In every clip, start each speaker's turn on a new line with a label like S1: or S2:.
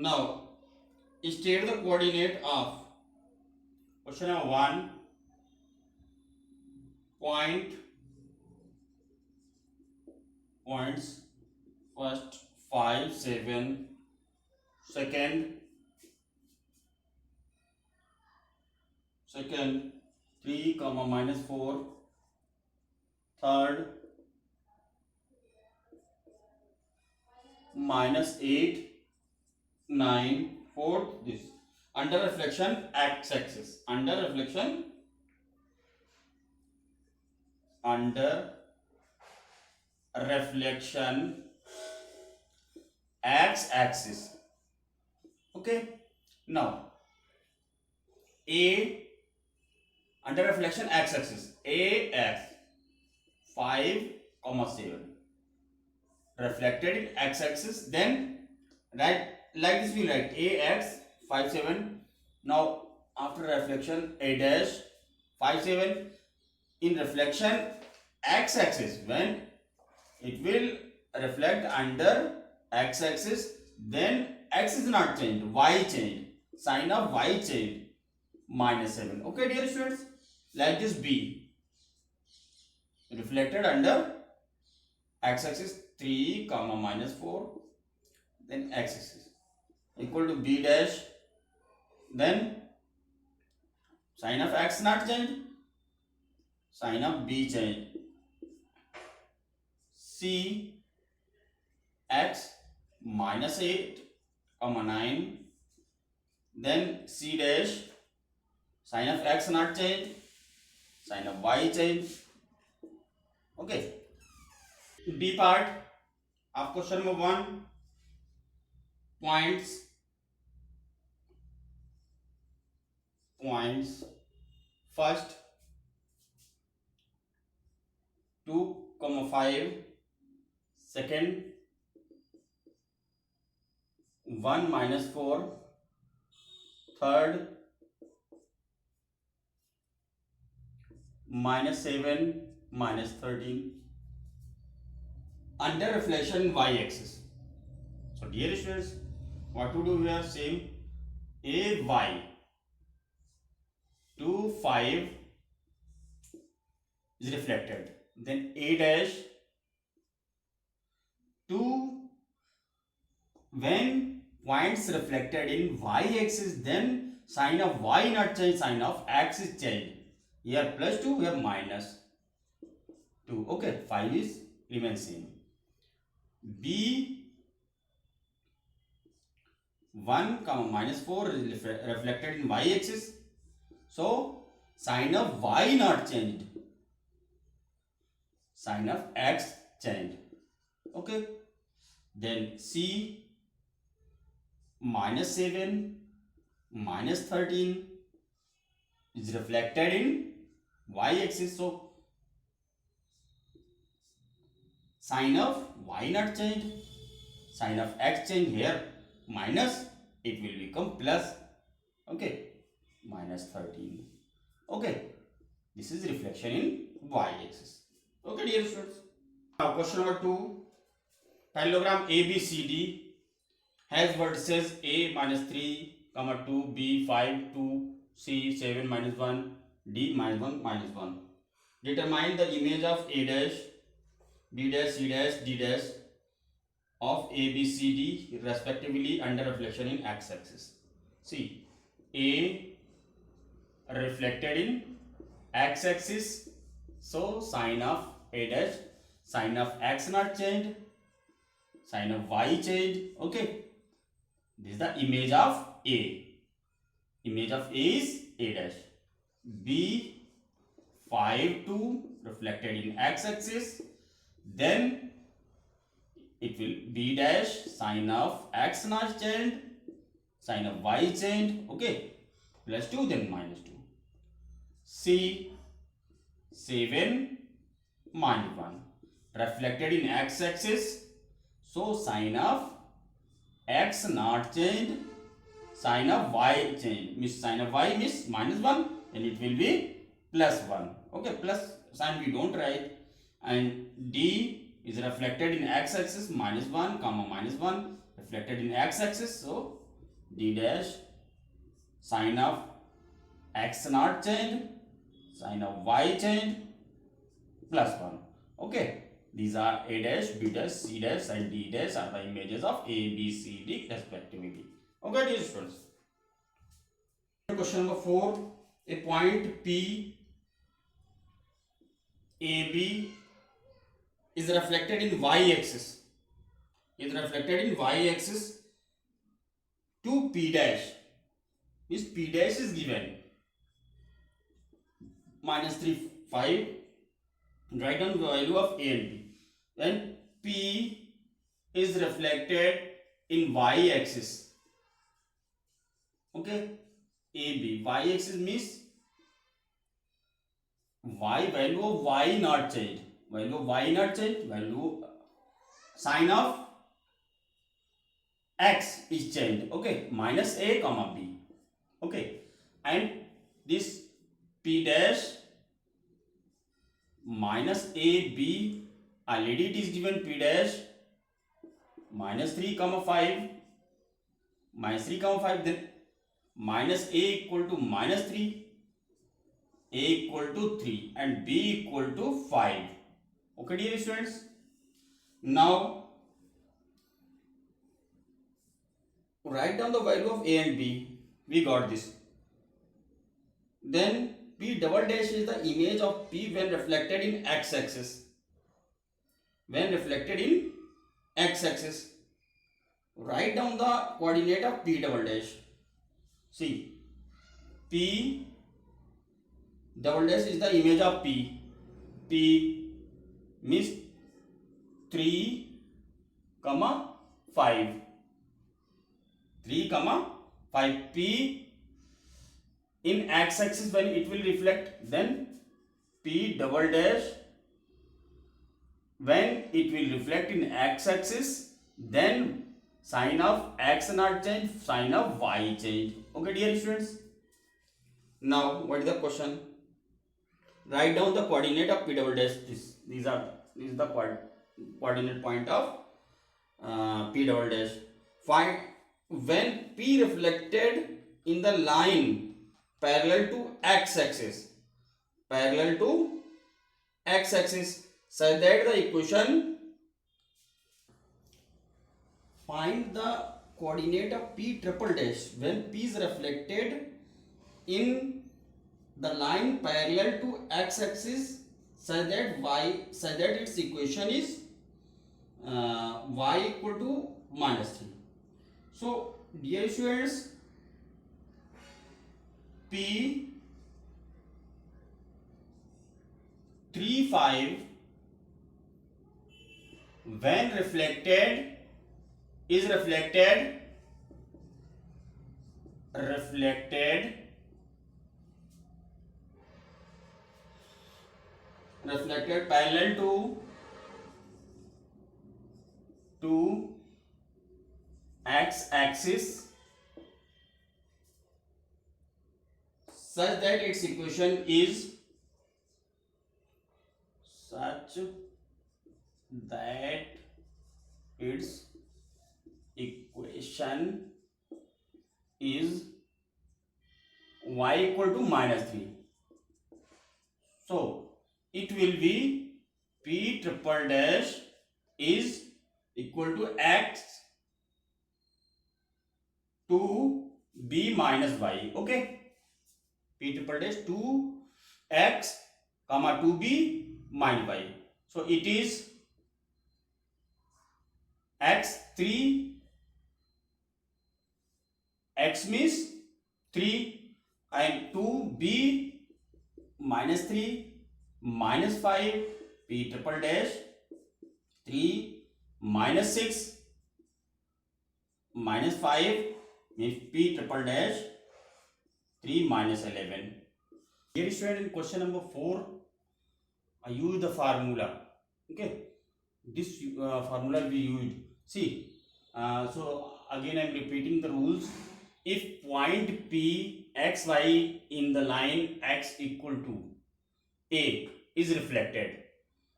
S1: Now state the coordinate of question number 1 point points first 5 7 second 3 comma minus 4 third minus 8 9 fourth this under reflection x axis under reflection x axis. Okay, now a under reflection x axis ax 5 comma 7 reflected in x axis, then right like this we write ax 5 7. Now after reflection a dash 5 7 in reflection x axis, when it will reflect under x axis, then x is not changed, y changed, sign of y changed, minus 7. Okay dear students, like this b reflected under x axis 3 comma minus 4, then x axis equal to b dash, then sign of x not changed, sign of b changed, c x minus 8 comma 9, then c dash sign of x not changed, sign of y changed. Okay, b part of question number 1 points first 2 comma 5 second 1 minus 4 third minus 7 minus 13 under reflection y axis. So dear students, what to do here? Same a y 2 5 is reflected, then a dash 2, when points reflected in y axis, then sign of y not change, sign of x is changed. Here plus 2, here minus 2. Okay, 5 is remains same. b 1 comma minus 4 is reflected in y axis, so sign of y not changed, sign of x changed. Okay, then c minus 7 minus 13 is reflected in y axis, so sign of y not changed, sign of x change, here minus, it will become plus. Okay, minus 13. Okay, this is reflection in y axis. Okay dear students, now question number 2, parallelogram abcd has vertices a minus 3 comma 2 b 5 2 c 7 minus 1 d minus 1 minus 1. Determine the image of a dash b dash c dash d dash of a b c d respectively under reflection in x axis. See, a reflected in x axis, so sign of a dash, sign of x not changed, sign of y changed. Okay, this is the image of a. Image of a is a dash. b 5 2 reflected in x axis, then it will b dash, sign of x not changed, sign of y changed. Okay, plus 2, then minus 2. c 7 minus 1 reflected in x axis, so sign of x not changed, sign of y changed, means sign of y means minus 1, and it will be plus 1. Okay, plus sign we don't write. And d is reflected in x axis, minus 1 comma minus 1 reflected in x axis, so d dash sine of x not changed, sine of y changed plus 1. Okay, these are a dash, b dash, c dash and d dash are the images of a, b, c, d respectively. Okay, dear students. Question number 4. A point P AB is reflected in y-axis. Is reflected in y-axis to P dash. Is P dash is given -3, 5. Write down the value of A and B. When P is reflected in y-axis. Okay, AB. Y-axis means y, value of y not changed. Value of y not changed. Value sine of x is changed. Okay, minus a comma b. Okay, and this P dash minus a b, already it is given P dash -3, 5, -3, 5, then minus a equal to -3, a equal to 3 and b equal to 5. Okay, dear students. Now write down the value of a and b. We got this. Then P double dash is the image of P when reflected in x-axis. When reflected in x-axis. Write down the coordinate of P double dash. See, P double dash is the image of P. P means 3, 5. 3, 5. P in x-axis when it will reflect, then P double dash when it will reflect in x-axis, then sine of x not change, sine of y change. Okay, dear students. Now what is the question? Write down the coordinate of P double dash. This is the coordinate point of P double dash. Find when P reflected in the line parallel to x-axis, such that the equation, find the coordinate of P triple dash when P is reflected in the line parallel to x-axis, such that its equation is y equal to -3. So dear students, P 3, 5 when reflected parallel to x-axis, such that its equation is y equal to -3. So it will be P triple dash is equal to x to b minus y. Okay, P triple dash 2x comma 2b minus y. So it is x3, x means 3 and 2b -3 -5, P triple dash 3 -6 -5 means P triple dash 3 -11. Here student, in question number 4, I use the formula. Okay, this formula we used. See, so again I am repeating the rules. If point P xy in the line x equal to a is reflected,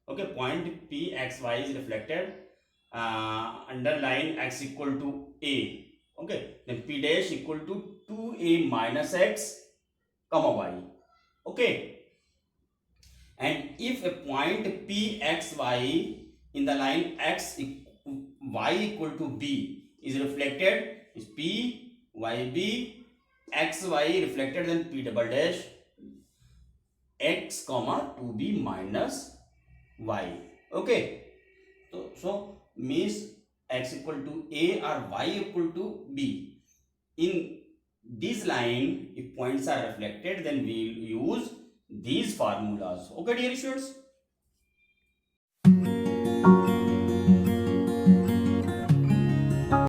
S1: okay, point P xy is reflected under line x equal to a. Okay, then p dash equal to 2a minus x comma y. Okay, and if a point pxy in the line y equal to b is reflected, is p yb xy reflected, then p double dash x comma 2b minus y. Okay, so means x equal to a or y equal to b. In this line, if points are reflected, then we will use these formulas. Okay, dear students.